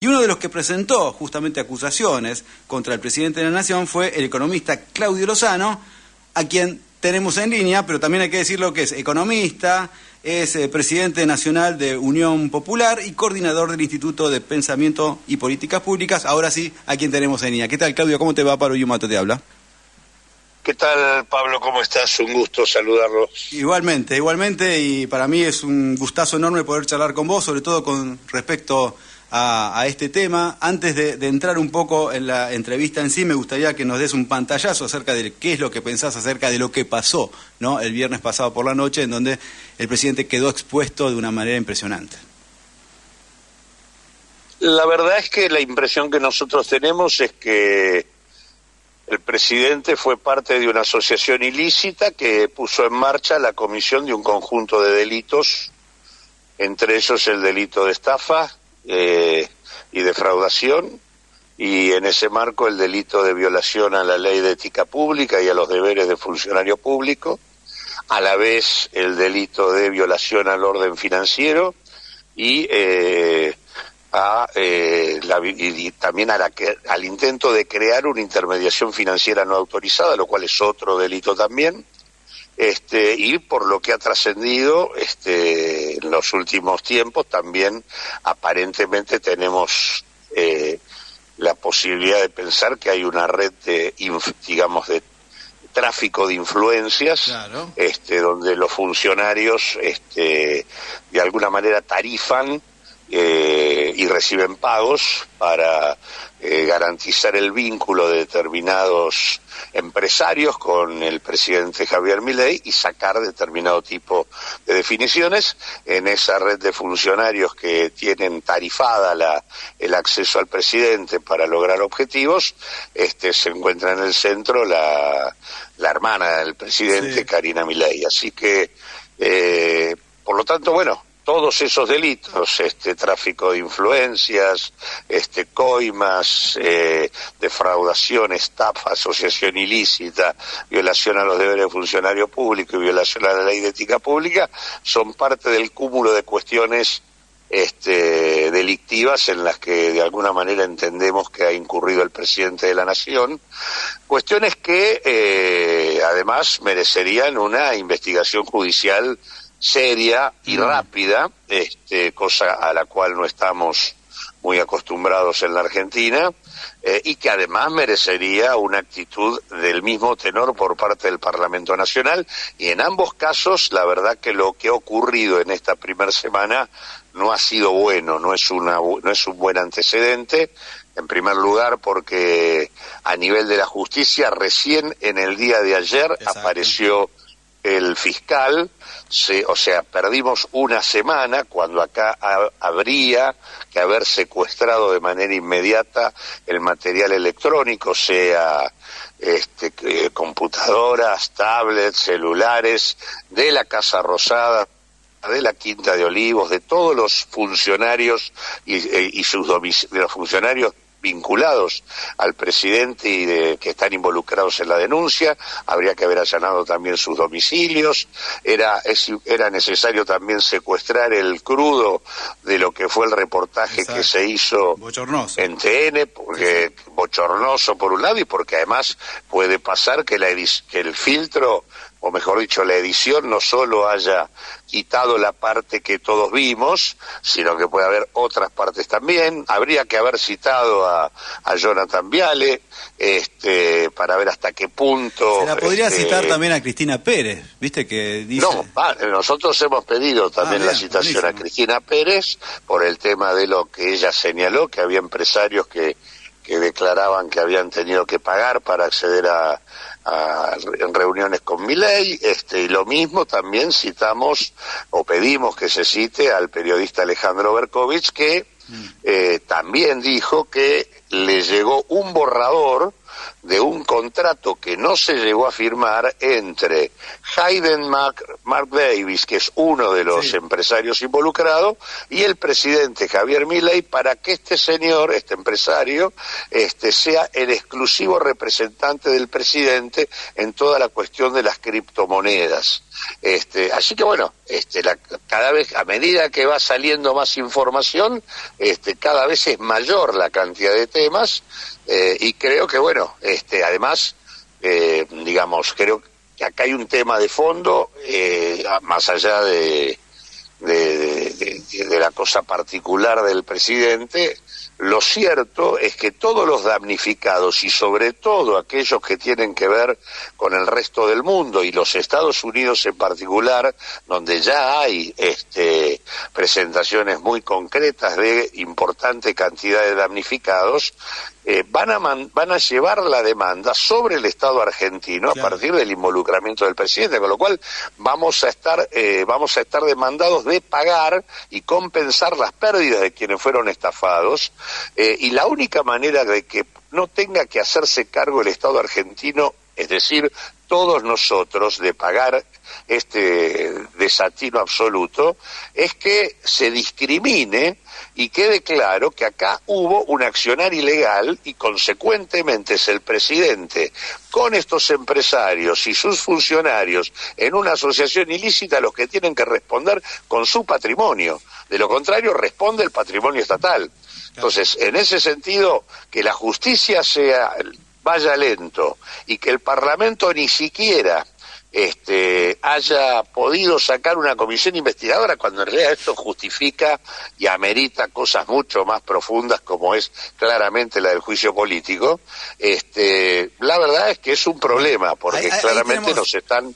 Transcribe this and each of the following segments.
Y uno de los que presentó justamente acusaciones contra el presidente de la Nación fue el economista Claudio Lozano, a quien tenemos en línea, pero también hay que decirlo que es economista, es presidente nacional de Unión Popular y coordinador del Instituto de Pensamiento y Políticas Públicas. Ahora sí, a quien tenemos en línea. ¿Qué tal, Claudio? ¿Cómo te va? Pablo Yumato te habla. ¿Qué tal, Pablo? ¿Cómo estás? Un gusto saludarlo. Igualmente, y para mí es un gustazo enorme poder charlar con vos, sobre todo con respecto a este tema. Antes de entrar un poco en la entrevista en sí, me gustaría que nos des un pantallazo acerca de qué es lo que pensás acerca de lo que pasó, ¿no?, el viernes pasado por la noche, en donde el presidente quedó expuesto de una manera impresionante. La verdad es que la impresión que nosotros tenemos es que el presidente fue parte de una asociación ilícita que puso en marcha la comisión de un conjunto de delitos, entre ellos el delito de estafa y defraudación, y en ese marco el delito de violación a la ley de ética pública y a los deberes de funcionario público, a la vez el delito de violación al orden financiero y también al intento de crear una intermediación financiera no autorizada, lo cual es otro delito también. Y por lo que ha trascendido en los últimos tiempos, también aparentemente tenemos la posibilidad de pensar que hay una red de tráfico de influencias, claro, donde los funcionarios de alguna manera tarifan y reciben pagos para garantizar el vínculo de determinados empresarios con el presidente Javier Milei y sacar determinado tipo de definiciones. En esa red de funcionarios que tienen tarifada el acceso al presidente para lograr objetivos, se encuentra en el centro la hermana del presidente, sí, Karina Milei. Así que, por lo tanto, bueno, todos esos delitos, tráfico de influencias, coimas, defraudación, estafa, asociación ilícita, violación a los deberes de funcionario público y violación a la ley de ética pública, son parte del cúmulo de cuestiones delictivas en las que de alguna manera entendemos que ha incurrido el presidente de la Nación, cuestiones que además merecerían una investigación judicial seria y rápida, cosa a la cual no estamos muy acostumbrados en la Argentina, y que además merecería una actitud del mismo tenor por parte del Parlamento Nacional. Y en ambos casos, la verdad que lo que ha ocurrido en esta primera semana no ha sido bueno, no es un buen antecedente. En primer lugar, porque a nivel de la justicia, recién en el día de ayer, exacto, apareció el fiscal, o sea, perdimos una semana cuando acá habría que haber secuestrado de manera inmediata el material electrónico, sea computadoras, tablets, celulares, de la Casa Rosada, de la Quinta de Olivos, de todos los funcionarios y sus domicilios, de los funcionarios vinculados al presidente y que están involucrados en la denuncia. Habría que haber allanado también sus domicilios. Era necesario también secuestrar el crudo de lo que fue el reportaje, exacto, que se hizo bochornoso en TN, porque sí, bochornoso por un lado, y porque además puede pasar que el filtro, o mejor dicho, la edición, no solo haya quitado la parte que todos vimos, sino que puede haber otras partes también. Habría que haber citado a Jonathan Viale, para ver hasta qué punto... Se la podría citar también a Cristina Pérez, ¿viste? Que dice... No, nosotros hemos pedido también la citación, buenísimo, a Cristina Pérez, por el tema de lo que ella señaló, que había empresarios que declaraban que habían tenido que pagar para acceder en reuniones con Milei, y lo mismo también citamos o pedimos que se cite al periodista Alejandro Berkovich, que también dijo que le llegó un borrador de un contrato que no se llegó a firmar entre Hayden Mark Davis, que es uno de los, sí, empresarios involucrados, y el presidente Javier Milei, para que este señor, este empresario, sea el exclusivo representante del presidente en toda la cuestión de las criptomonedas. Así que bueno, cada vez, a medida que va saliendo más información, cada vez es mayor la cantidad de temas, y creo que bueno, además, digamos, creo que acá hay un tema de fondo, más allá de la cosa particular del presidente. Lo cierto es que todos los damnificados, y sobre todo aquellos que tienen que ver con el resto del mundo y los Estados Unidos en particular, donde ya hay presentaciones muy concretas de importante cantidad de damnificados, van a llevar la demanda sobre el Estado argentino, claro, a partir del involucramiento del presidente, con lo cual vamos a estar demandados de pagar y compensar las pérdidas de quienes fueron estafados, y la única manera de que no tenga que hacerse cargo el Estado argentino, es decir, todos nosotros, de pagar este desatino absoluto, es que se discrimine y quede claro que acá hubo un accionar ilegal y consecuentemente es el presidente con estos empresarios y sus funcionarios en una asociación ilícita los que tienen que responder con su patrimonio. De lo contrario, responde el patrimonio estatal. Entonces, en ese sentido, que la justicia vaya lento y que el Parlamento ni siquiera haya podido sacar una comisión investigadora, cuando en realidad esto justifica y amerita cosas mucho más profundas, como es claramente la del juicio político, la verdad es que es un problema, porque claramente nos están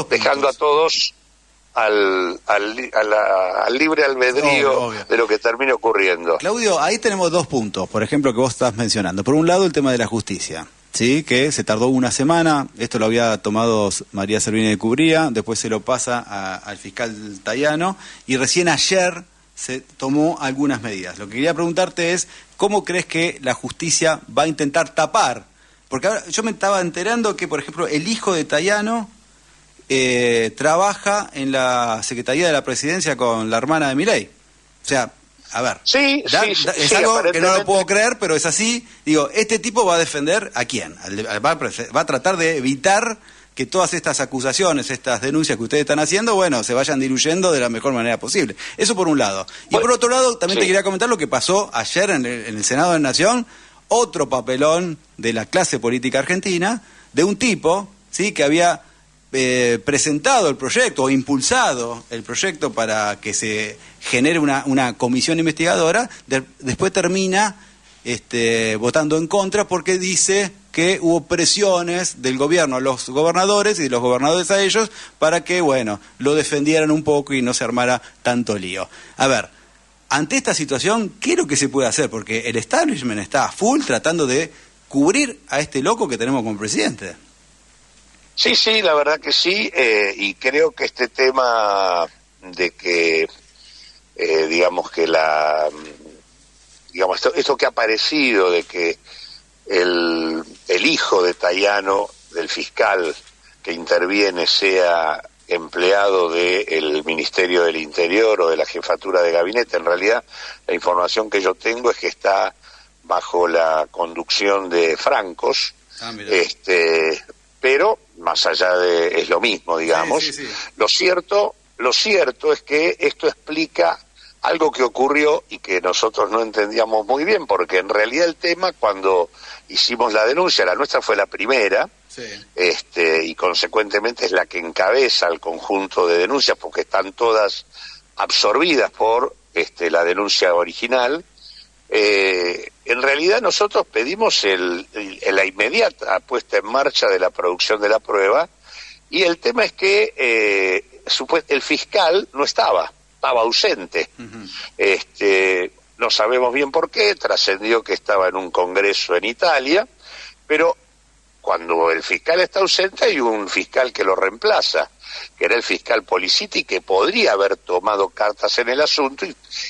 dejando a todos al libre albedrío, obvio, de lo que termine ocurriendo. Claudio, ahí tenemos 2 puntos, por ejemplo, que vos estás mencionando. Por un lado, el tema de la justicia, ¿sí? Que se tardó una semana, esto lo había tomado María Servini de Cubría, después se lo pasa al fiscal Tayano, y recién ayer se tomó algunas medidas. Lo que quería preguntarte es, ¿cómo crees que la justicia va a intentar tapar? Porque ahora yo me estaba enterando que, por ejemplo, el hijo de Tayano trabaja en la Secretaría de la Presidencia con la hermana de Milei. O sea, a ver, es algo que no lo puedo creer, pero es así. Digo, este tipo va a defender ¿a quién? Va a tratar de evitar que todas estas acusaciones, estas denuncias que ustedes están haciendo, bueno, se vayan diluyendo de la mejor manera posible. Eso por un lado. Y por otro lado, también te quería comentar lo que pasó ayer en el Senado de la Nación, otro papelón de la clase política argentina, de un tipo, ¿sí?, que había presentado el proyecto o impulsado el proyecto para que se genere una comisión investigadora, después termina votando en contra porque dice que hubo presiones del gobierno a los gobernadores y de los gobernadores a ellos para que, bueno, lo defendieran un poco y no se armara tanto lío. A ver, ante esta situación, ¿qué es lo que se puede hacer? Porque el establishment está a full tratando de cubrir a este loco que tenemos como presidente. Sí, la verdad que sí, y creo que este tema de que, digamos que esto que ha aparecido de que el hijo de Tayano, del fiscal que interviene, sea empleado del Ministerio del Interior o de la Jefatura de Gabinete, en realidad la información que yo tengo es que está bajo la conducción de Francos, pero más allá es lo mismo, digamos. Sí. Lo cierto es que esto explica algo que ocurrió y que nosotros no entendíamos muy bien, porque en realidad el tema, cuando hicimos la denuncia, la nuestra fue la primera, y consecuentemente es la que encabeza el conjunto de denuncias, porque están todas absorbidas por la denuncia original. En realidad nosotros pedimos la inmediata puesta en marcha de la producción de la prueba, y el tema es que el fiscal no estaba ausente. No sabemos bien por qué, trascendió que estaba en un congreso en Italia, pero cuando el fiscal está ausente hay un fiscal que lo reemplaza, que era el fiscal Policiti, que podría haber tomado cartas en el asunto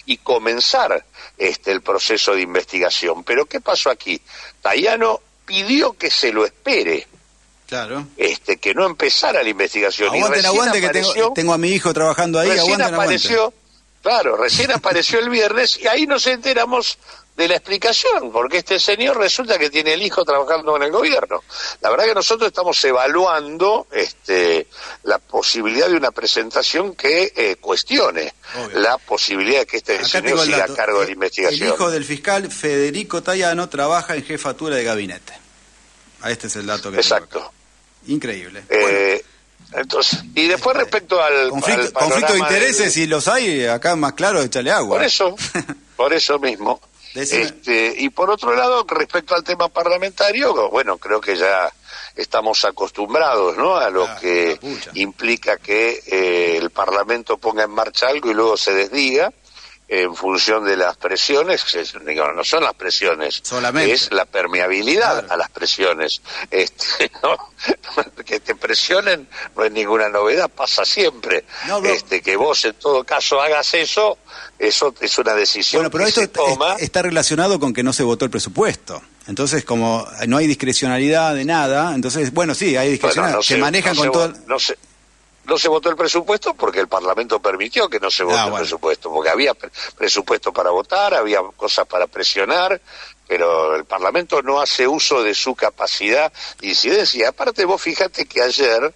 y comenzar el proceso de investigación. Pero ¿qué pasó aquí? Tayano pidió que se lo espere, claro, que no empezara la investigación. Aguanten, que tengo a mi hijo trabajando ahí. Recién apareció el viernes, y ahí nos enteramos de la explicación, porque este señor resulta que tiene el hijo trabajando en el gobierno. La verdad que nosotros estamos evaluando la posibilidad de una presentación que cuestione la posibilidad de que este señor siga a cargo de la investigación. El hijo del fiscal Federico Tayano trabaja en jefatura de gabinete. Este es el dato que Exacto. tengo acá. Increíble. Bueno. Entonces, y después respecto al conflicto de intereses, si los hay, acá más claro, échale agua. Por eso mismo. Y por otro lado, respecto al tema parlamentario, bueno, creo que ya estamos acostumbrados, ¿no?, a lo que implica que el Parlamento ponga en marcha algo y luego se desdiga en función de las presiones. No son las presiones, solamente es la permeabilidad a las presiones. ¿No? Que te presionen no es ninguna novedad, pasa siempre. Que vos en todo caso hagas eso es una decisión. Bueno, pero que esto se toma. Está relacionado con que no se votó el presupuesto. Entonces, como no hay discrecionalidad de nada, entonces, bueno, sí, hay discrecionalidad. Se manejan con todo. No se votó el presupuesto porque el Parlamento permitió que no se vote el presupuesto, porque había presupuesto para votar, había cosas para presionar, pero el Parlamento no hace uso de su capacidad de incidencia. Aparte, vos fíjate que ayer,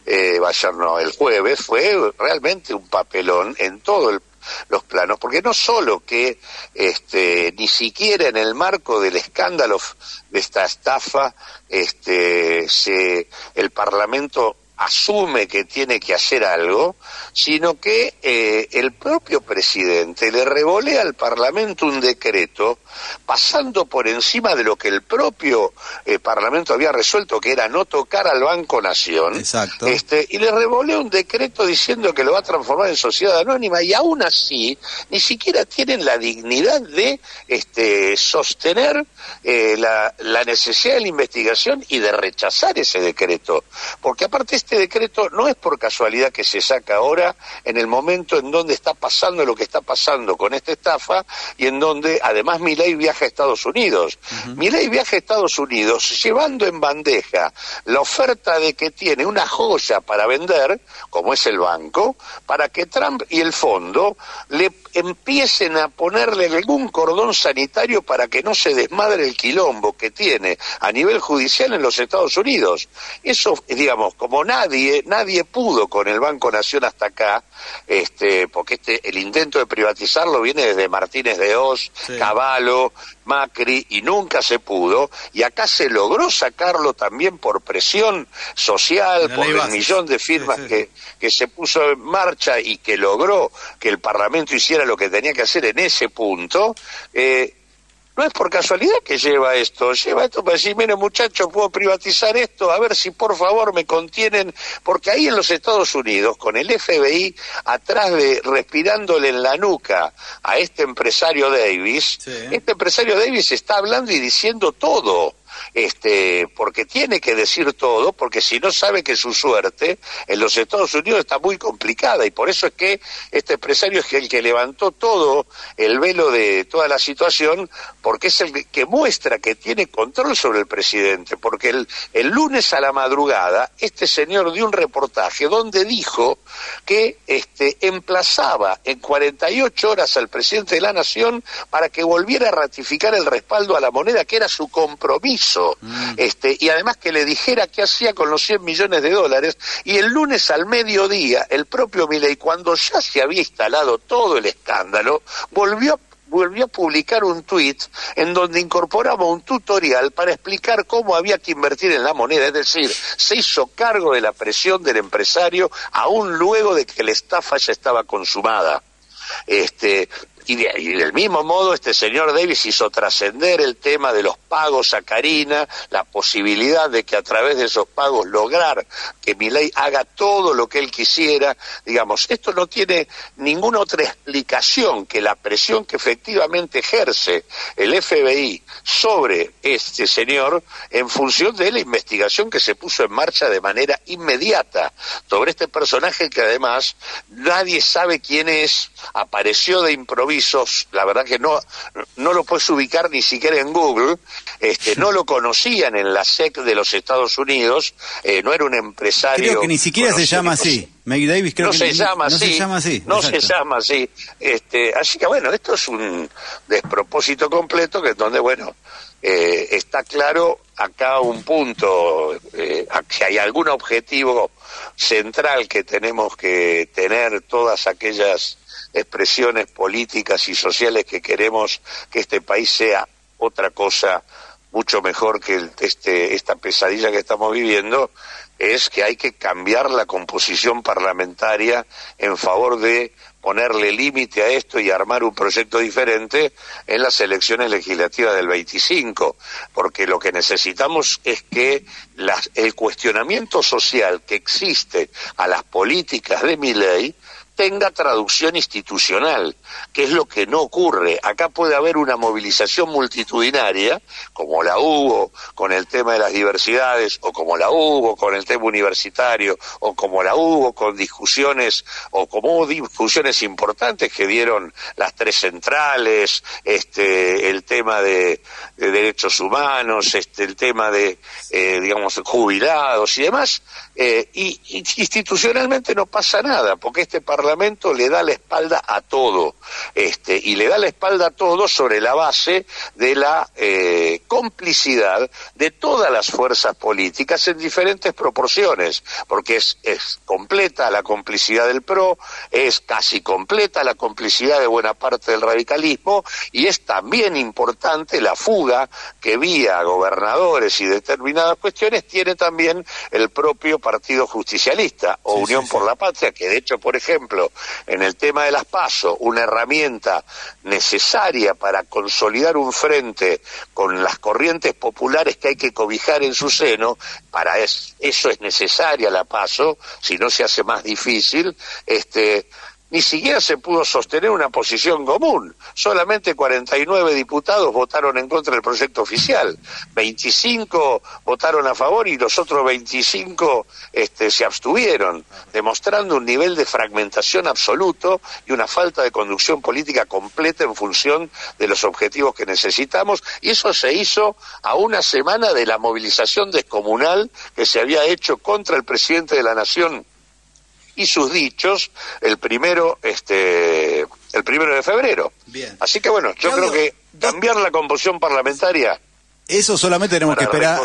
el jueves, fue realmente un papelón en todos los planos, porque no solo que ni siquiera en el marco del escándalo de esta estafa el Parlamento asume que tiene que hacer algo, sino que el propio presidente le revolea al Parlamento un decreto pasando por encima de lo que el propio Parlamento había resuelto, que era no tocar al Banco Nación. Exacto. Y le revolea un decreto diciendo que lo va a transformar en sociedad anónima, y aún así ni siquiera tienen la dignidad de sostener la necesidad de la investigación y de rechazar ese decreto, porque aparte este decreto no es por casualidad que se saca ahora en el momento en donde está pasando lo que está pasando con esta estafa, y en donde además Milei viaja a Estados Unidos. Milei viaja a Estados Unidos llevando en bandeja la oferta de que tiene una joya para vender, como es el banco, para que Trump y el fondo le empiecen a ponerle algún cordón sanitario para que no se desmadre el quilombo que tiene a nivel judicial en los Estados Unidos. Eso, digamos, como nadie pudo con el Banco Nación hasta acá, porque el intento de privatizarlo viene desde Martínez de Hoz, Cavallo, Macri, y nunca se pudo, y acá se logró sacarlo también por presión social, por el millón de firmas que se puso en marcha y que logró que el Parlamento hiciera lo que tenía que hacer en ese punto. No es por casualidad que lleva esto para decir, mire muchachos, puedo privatizar esto, a ver si por favor me contienen, porque ahí en los Estados Unidos, con el FBI atrás respirándole en la nuca a este empresario Davis, este empresario Davis está hablando y diciendo todo. Porque tiene que decir todo, porque si no sabe que su suerte en los Estados Unidos está muy complicada, y por eso es que este empresario es el que levantó todo el velo de toda la situación, porque es el que muestra que tiene control sobre el presidente, porque el lunes a la madrugada este señor dio un reportaje donde dijo que emplazaba en 48 horas al presidente de la Nación para que volviera a ratificar el respaldo a la moneda, que era su compromiso. Y además que le dijera qué hacía con los $100 millones, y el lunes al mediodía el propio Milei, cuando ya se había instalado todo el escándalo, volvió a publicar un tuit en donde incorporaba un tutorial para explicar cómo había que invertir en la moneda, es decir, se hizo cargo de la presión del empresario aún luego de que la estafa ya estaba consumada. Y del mismo modo este señor Davis hizo trascender el tema de los pagos a Karina, la posibilidad de que a través de esos pagos lograr que Milei haga todo lo que él quisiera. Digamos, esto no tiene ninguna otra explicación que la presión que efectivamente ejerce el FBI sobre este señor en función de la investigación que se puso en marcha de manera inmediata sobre este personaje que además nadie sabe quién es, apareció de improviso suizos, la verdad que no lo puedes ubicar ni siquiera en Google, no lo conocían en la SEC de los Estados Unidos, no era un empresario. Creo que ni siquiera se llama así. Meg Davis creo no que se llama así. No se llama así. No se llama así. Así que bueno, esto es un despropósito completo, que es donde, bueno, está claro acá un punto, que hay algún objetivo central que tenemos que tener todas aquellas expresiones políticas y sociales que queremos que este país sea otra cosa mucho mejor que esta pesadilla que estamos viviendo, es que hay que cambiar la composición parlamentaria en favor de ponerle límite a esto y armar un proyecto diferente en las elecciones legislativas del 25, porque lo que necesitamos es que el cuestionamiento social que existe a las políticas de Milei tenga traducción institucional, que es lo que no ocurre. Acá puede haber una movilización multitudinaria, como la hubo con el tema de las diversidades, o como la hubo con el tema universitario, o como la hubo con discusiones, o como hubo discusiones importantes que dieron las tres centrales, el tema de derechos humanos, el tema de, digamos, jubilados y demás, y institucionalmente no pasa nada, porque este Parlamento le da la espalda a todo, y le da la espalda a todo sobre la base de la complicidad de todas las fuerzas políticas en diferentes proporciones, porque es completa la complicidad del PRO, es casi completa la complicidad de buena parte del radicalismo, y es también importante la fuga que vía gobernadores y determinadas cuestiones tiene también el propio Partido Justicialista o Unión por la Patria, que de hecho, por ejemplo, en el tema de las PASO, una herramienta necesaria para consolidar un frente con las corrientes populares que hay que cobijar en su seno, para eso es necesaria la PASO, si no se hace más difícil, ni siquiera se pudo sostener una posición común. Solamente 49 diputados votaron en contra del proyecto oficial, 25 votaron a favor y los otros 25 se abstuvieron, demostrando un nivel de fragmentación absoluto y una falta de conducción política completa en función de los objetivos que necesitamos, y eso se hizo a una semana de la movilización descomunal que se había hecho contra el presidente de la Nación y sus dichos el primero de febrero. Bien. Así que bueno, yo creo que cambiar la composición parlamentaria, eso solamente tenemos que esperar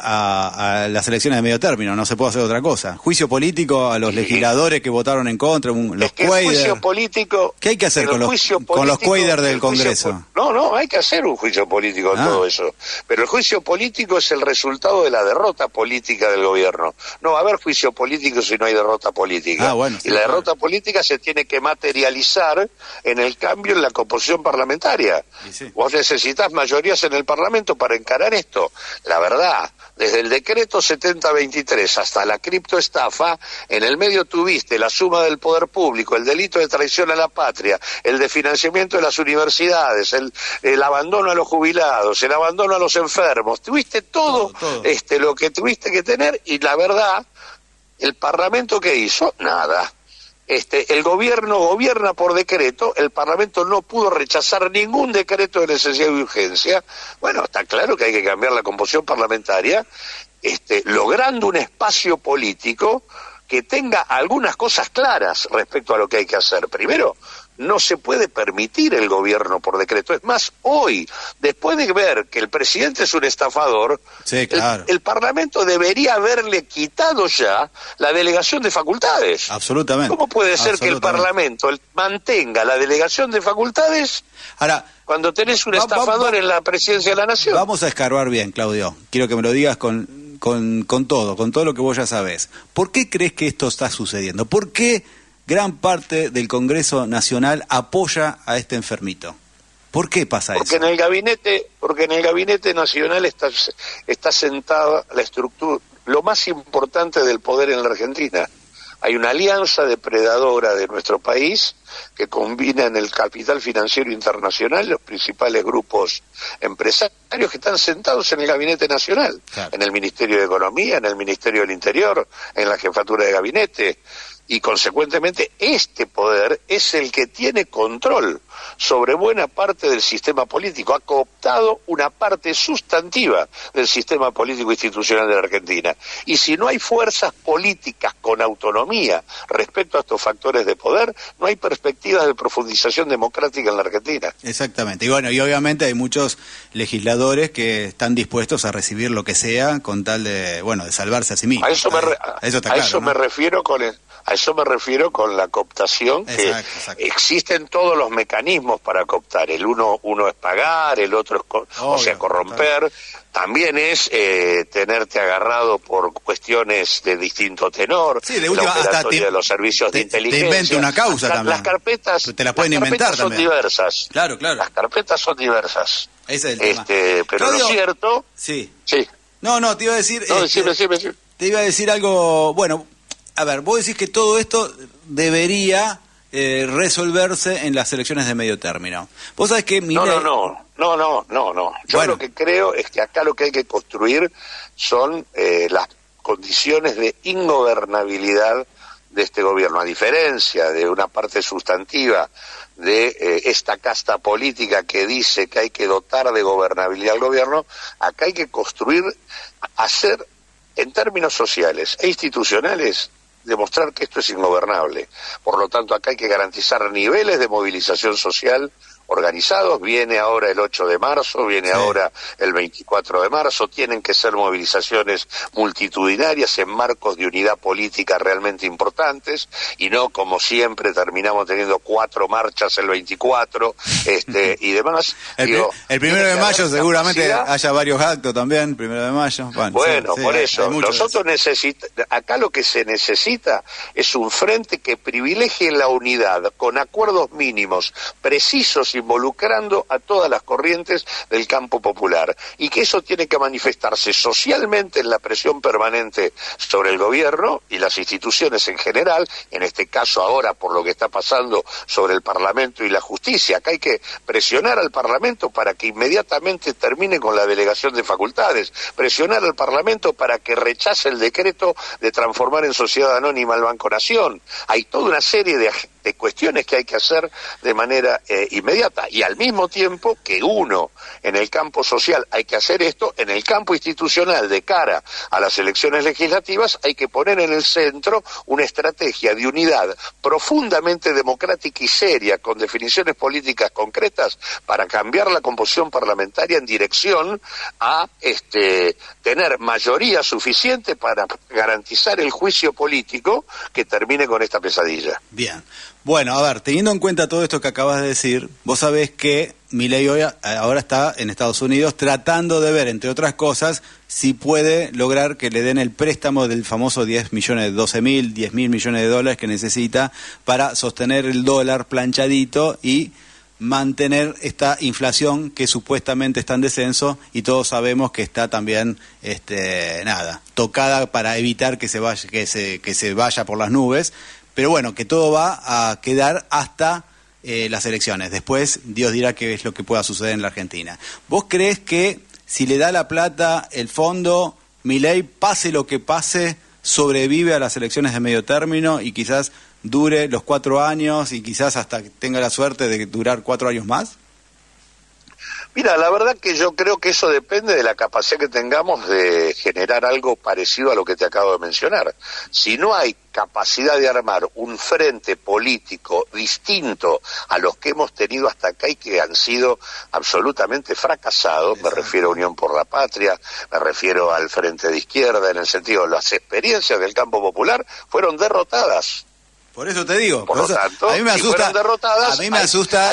a las elecciones de medio término, no se puede hacer otra cosa. Juicio político a los legisladores que votaron en contra, los juicio político. ¿Qué hay que hacer con los cuaders del Congreso? No, hay que hacer un juicio político en todo eso. Pero el juicio político es el resultado de la derrota política del gobierno. No va a haber juicio político si no hay derrota política. Bueno, y la derrota política se tiene que materializar en el cambio en la composición parlamentaria. Vos necesitas mayorías en el Parlamento para encarar esto. La verdad, desde el decreto 7023 hasta la criptoestafa, en el medio tuviste la suma del poder público, el delito de traición a la patria, el de financiamiento de las universidades, el abandono a los jubilados, el abandono a los enfermos, tuviste todo. Lo que tuviste que tener, y la verdad, el Parlamento, ¿qué hizo? Nada. El gobierno gobierna por decreto, el Parlamento no pudo rechazar ningún decreto de necesidad y urgencia. Bueno, está claro que hay que cambiar la composición parlamentaria, logrando un espacio político que tenga algunas cosas claras respecto a lo que hay que hacer. Primero, no se puede permitir el gobierno por decreto. Es más, hoy, después de ver que el presidente es un estafador, el Parlamento debería haberle quitado ya la delegación de facultades. Absolutamente. ¿Cómo puede ser que el Parlamento mantenga la delegación de facultades cuando tenés un estafador en la presidencia de la Nación? Vamos a escarbar bien, Claudio. Quiero que me lo digas con todo lo que vos ya sabés. ¿Por qué crees que esto está sucediendo? ¿Por qué gran parte del Congreso Nacional apoya a este enfermito? ¿Por qué pasa eso? Porque en el gabinete nacional está sentada la estructura, lo más importante del poder en la Argentina. Hay una alianza depredadora de nuestro país que combina en el capital financiero internacional los principales grupos empresarios que están sentados en el gabinete nacional, en el Ministerio de Economía, en el Ministerio del Interior, en la jefatura de gabinete. y consecuentemente este poder es el que tiene control sobre buena parte del sistema político, ha cooptado una parte sustantiva del sistema político institucional de la Argentina. Y si no hay fuerzas políticas con autonomía respecto a estos factores de poder, no hay perspectivas de profundización democrática en la Argentina. Exactamente. Y bueno, y obviamente hay muchos legisladores que están dispuestos a recibir lo que sea con tal de, bueno, de salvarse a sí mismos. A eso me refiero con la cooptación, que exacto. Existen todos los mecanismos para cooptar. El uno es pagar, el otro es corromper. Total. También es tenerte agarrado por cuestiones de distinto tenor. Sí, de última, hasta de los servicios de inteligencia. Te invente una causa también. Las carpetas, te la pueden inventar son también. Diversas. Claro. Las carpetas son diversas. Ese es el tema. Pero Claudio, lo cierto... Sí. Sí. No, te iba a decir... No, decime. Te iba a decir algo... Bueno, a ver, vos decís que todo esto debería resolverse en las elecciones de medio término. Vos sabés que Milei... No. Yo lo que creo es que acá lo que hay que construir son las condiciones de ingobernabilidad de este gobierno, a diferencia de una parte sustantiva de esta casta política que dice que hay que dotar de gobernabilidad al gobierno. Acá hay que construir, hacer en términos sociales e institucionales, demostrar que esto es ingobernable. Por lo tanto, acá hay que garantizar niveles de movilización social organizados. Viene ahora el 8 de marzo, viene ahora el 24 de marzo, tienen que ser movilizaciones multitudinarias en marcos de unidad política realmente importantes, y no como siempre terminamos teniendo 4 marchas el 24 y demás. El 1 de mayo seguramente haya varios actos también, 1 de mayo. Bueno, por eso, nosotros acá lo que se necesita es un frente que privilegie la unidad con acuerdos mínimos, precisos, involucrando a todas las corrientes del campo popular, y que eso tiene que manifestarse socialmente en la presión permanente sobre el gobierno y las instituciones en general, en este caso ahora por lo que está pasando sobre el Parlamento y la justicia. Acá hay que presionar al Parlamento para que inmediatamente termine con la delegación de facultades, presionar al Parlamento para que rechace el decreto de transformar en sociedad anónima el Banco Nación. Hay toda una serie de cuestiones que hay que hacer de manera inmediata, y al mismo tiempo que en el campo social hay que hacer esto, en el campo institucional de cara a las elecciones legislativas hay que poner en el centro una estrategia de unidad profundamente democrática y seria, con definiciones políticas concretas, para cambiar la composición parlamentaria en dirección a tener mayoría suficiente para garantizar el juicio político que termine con esta pesadilla. Bien. Bueno, a ver, teniendo en cuenta todo esto que acabas de decir, vos sabés que Milei hoy ahora está en Estados Unidos tratando de ver, entre otras cosas, si puede lograr que le den el préstamo del famoso 10 mil millones de dólares que necesita para sostener el dólar planchadito y mantener esta inflación que supuestamente está en descenso, y todos sabemos que está también tocada para evitar que se vaya por las nubes. Pero bueno, que todo va a quedar hasta las elecciones. Después Dios dirá qué es lo que pueda suceder en la Argentina. ¿Vos creés que si le da la plata el fondo, Milei, pase lo que pase, sobrevive a las elecciones de medio término y quizás dure los 4 años y quizás hasta tenga la suerte de durar 4 años más? Mira, la verdad que yo creo que eso depende de la capacidad que tengamos de generar algo parecido a lo que te acabo de mencionar. Si no hay capacidad de armar un frente político distinto a los que hemos tenido hasta acá y que han sido absolutamente fracasados, me refiero a Unión por la Patria, me refiero al Frente de Izquierda, en el sentido de las experiencias del campo popular fueron derrotadas. Por eso te digo, por lo tanto, a mí me asusta,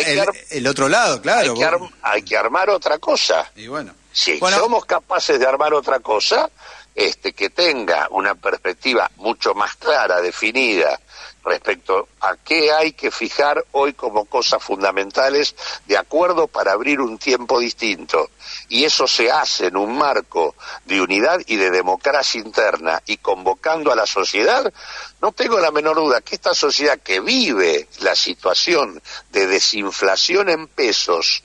el otro lado, claro. Hay que armar otra cosa. Y bueno. Si somos capaces de armar otra cosa, que tenga una perspectiva mucho más clara, definida, respecto a qué hay que fijar hoy como cosas fundamentales de acuerdo para abrir un tiempo distinto. Y eso se hace en un marco de unidad y de democracia interna y convocando a la sociedad. No tengo la menor duda que esta sociedad que vive la situación de desinflación en pesos,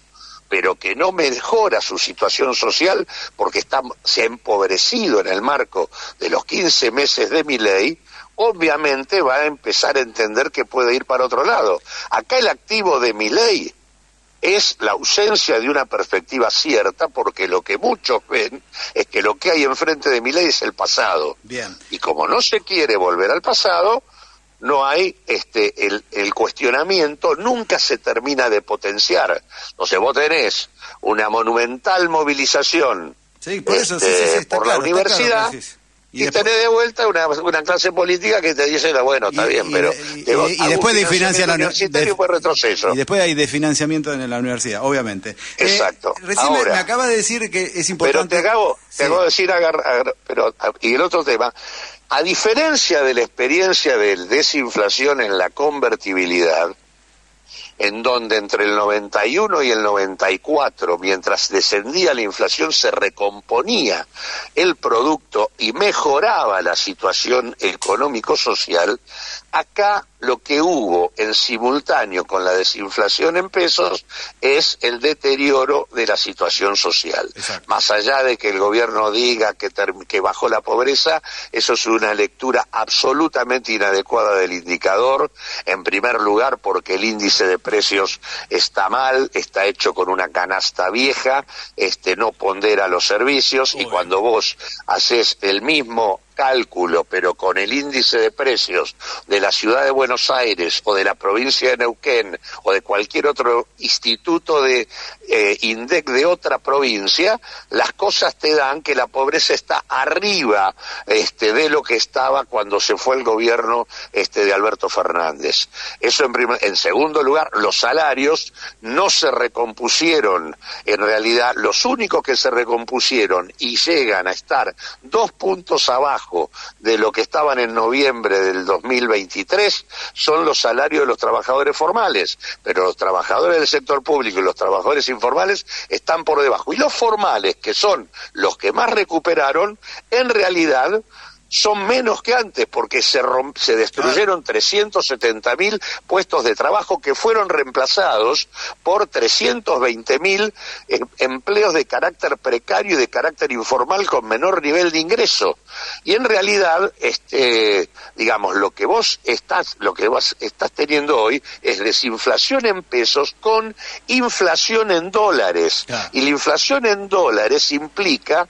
pero que no mejora su situación social porque se ha empobrecido en el marco de los 15 meses de Milei, obviamente va a empezar a entender que puede ir para otro lado. Acá el activo de Milei es la ausencia de una perspectiva cierta, porque lo que muchos ven es que lo que hay enfrente de Milei es el pasado. Bien. Y como no se quiere volver al pasado, no hay el cuestionamiento, nunca se termina de potenciar. Entonces vos tenés una monumental movilización por eso, por claro, la universidad, y tenés de vuelta una clase política que te dice, bueno, está bien, pero... Y después de financia la universidad, fue retroceso. Y después hay desfinanciamiento en la universidad, obviamente. Exacto. Recién me acaba de decir que es importante... Pero te acabo de decir, y el otro tema, a diferencia de la experiencia de desinflación en la convertibilidad, en donde entre el 91 y el 94, mientras descendía la inflación, se recomponía el producto y mejoraba la situación económico-social, acá lo que hubo en simultáneo con la desinflación en pesos es el deterioro de la situación social. Exacto. Más allá de que el gobierno diga que bajó la pobreza, eso es una lectura absolutamente inadecuada del indicador, en primer lugar porque el índice de precios está mal, está hecho con una canasta vieja, no pondera los servicios, y cuando vos haces el mismo cálculo, pero con el índice de precios de la ciudad de Buenos Aires o de la provincia de Neuquén o de cualquier otro instituto de INDEC de otra provincia, las cosas te dan que la pobreza está arriba de lo que estaba cuando se fue el gobierno de Alberto Fernández. Eso en segundo lugar, los salarios no se recompusieron. En realidad, los únicos que se recompusieron y llegan a estar 2 puntos abajo de lo que estaban en noviembre del 2023 son los salarios de los trabajadores formales, pero los trabajadores del sector público y los trabajadores informales están por debajo. Y los formales, que son los que más recuperaron, en realidad son menos que antes, porque se destruyeron 370.000 puestos de trabajo que fueron reemplazados por 320.000 empleos de carácter precario y de carácter informal con menor nivel de ingreso. Y en realidad, digamos, lo que vos estás teniendo hoy es desinflación en pesos con inflación en dólares. Claro. Y la inflación en dólares implica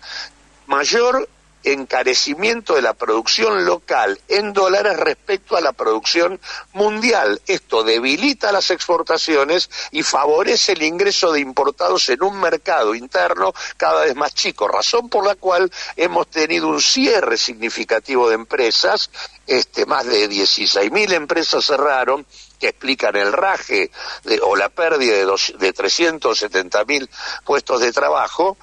mayor encarecimiento de la producción local en dólares respecto a la producción mundial. Esto debilita las exportaciones y favorece el ingreso de importados en un mercado interno cada vez más chico, razón por la cual hemos tenido un cierre significativo de empresas, más de 16.000 empresas cerraron, que explican el raje o la pérdida de 370.000 puestos de trabajo,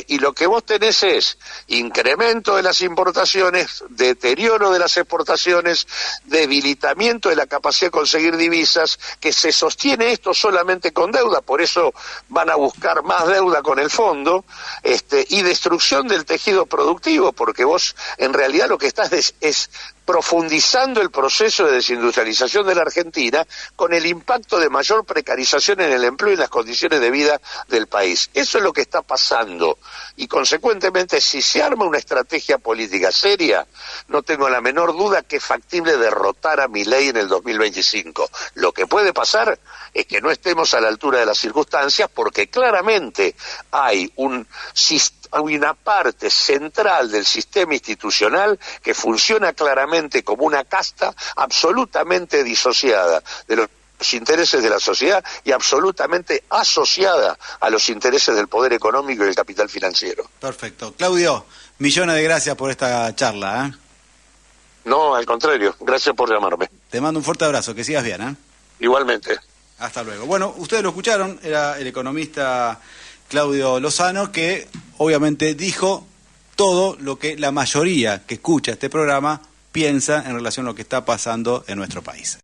y lo que vos tenés es incremento de las importaciones, deterioro de las exportaciones, debilitamiento de la capacidad de conseguir divisas, que se sostiene esto solamente con deuda, por eso van a buscar más deuda con el fondo, y destrucción del tejido productivo, porque vos en realidad lo que estás es profundizando el proceso de desindustrialización de la Argentina con el impacto de mayor precarización en el empleo y en las condiciones de vida del país. Eso es lo que está pasando, y consecuentemente si se arma una estrategia política seria, no tengo la menor duda que es factible derrotar a Milei en el 2025. Lo que puede pasar es que no estemos a la altura de las circunstancias, porque claramente hay una parte central del sistema institucional que funciona claramente como una casta absolutamente disociada de los intereses de la sociedad y absolutamente asociada a los intereses del poder económico y del capital financiero. Perfecto. Claudio, millones de gracias por esta charla. No, al contrario, gracias por llamarme. Te mando un fuerte abrazo, que sigas bien. Igualmente. Hasta luego. Bueno, ustedes lo escucharon, era el economista Claudio Lozano, que obviamente dijo todo lo que la mayoría que escucha este programa piensa en relación a lo que está pasando en nuestro país.